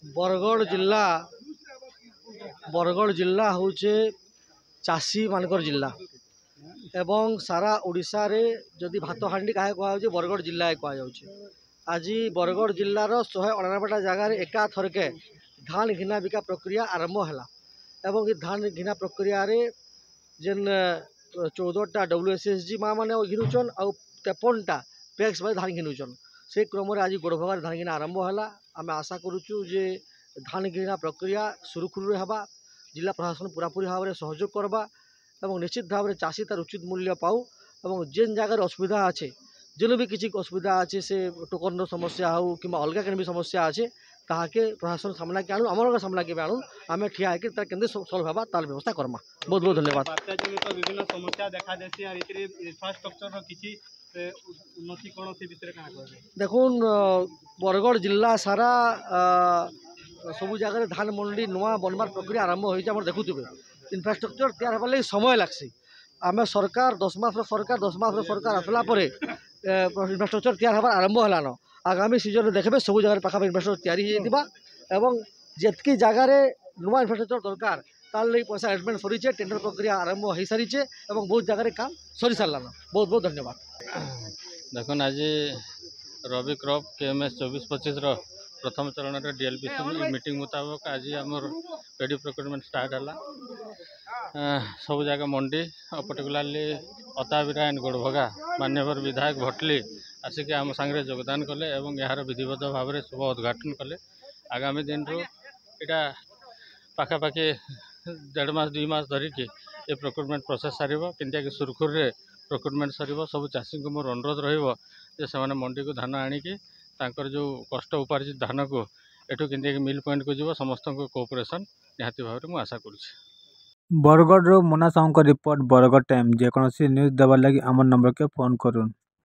बरगढ़ जिला हूँ चाषी मानकर जिला एवं सारा ओडिशा रे जदि भात हांडी क्या कहुचे बरगढ़ जिला कहुचे। आज बरगढ़ जिलार 198टा जगार एका थरके धान घिना बिका प्रक्रिया आरंभ है एवं धान घिना प्रक्रिया रे जेन 14टा WSSG माँ मैंने घिनुचन आउ 53टा पैक्स धान घिनुचन से क्रम आज गोड़भगार धान घिना आरंभ है। आम आशा करुचु जे धान घिना प्रक्रिया सुरुखुरु होगा, जिला प्रशासन पूरापूरी भाव में सहयोग करवा और निश्चित भाव में चाषी तार उचित मूल्य पाऊ और जेन जगार असुविधा अच्छे जेन भी किसी असुविधा अच्छे से टोकन समस्या हो कि अलग केन भी समस्या अच्छे ताके प्रशासन सामना के आणु आम सामना के आणु आम ठिया होकर तार केंद्र सल्व होगा तार व्यवस्था करमा। बहुत बहुत धन्यवाद। विभिन्न समस्या देखा देसी इंफ्रास्ट्रक्चर किसी उन्नति कौन से विषय क्या कहबे? देखुन बरगढ़ जिला सारा सब जगह धान मंडी नुआ बनबार प्रक्रिया आरंभ हो देखुवे इंफ्रास्ट्रक्चर तैयार होगा लगे समय लगसी। आम सरकार 10 मास सरकार आसला इंफ्रास्ट्रक्चर तैयार होगा आरंभ है। आगामी सीजन देखते सब जगह पाखा इंफ्रास्ट्रक्चर तैयारी जितकी जगार नुआ इंफ्रास्ट्रक्चर दरकार तार लगी पैसा एडमेंट सरी टेंडर प्रक्रिया आरंभ हो सारी बहुत जगह काम सरी सारान। बहुत बहुत धन्यवाद। देखो आज रवि क्रॉप KMS 24-25 प्रथम चरण DLPC मीटिंग मुताबक आज आमर पेडी प्रोक्योरमेंट स्टार्ट है। सब जगह मंडी पर्टिकुलाली अताबिरा एंड गोड़भगा माननीय विधायक भटली आसिक आम सांगे योगदान कले और यार विधिवत भाव में शुभ उद्घाटन कले। आगामी दिन यहाँ पाखापाखि 1.5 मास 2 मास धरिकी ये प्रोक्योरमेंट प्रोसेस सार कि सुरखुर रे प्रोक्योरमेंट सर सब चाषी को मोर अनुरोध रही मंडी को धान आणिकी जो कष्ट उपार्जित धान को एठू कि मिल पॉइंट को जीव समस्त कोऑपरेशन निहाती भाव में आशा करुँच। बरगढ़ मोना साहू रिपोर्ट बरगढ़ टाइम जेकोसी न्यूज देवार लगी आम नंबर के फोन करूँ।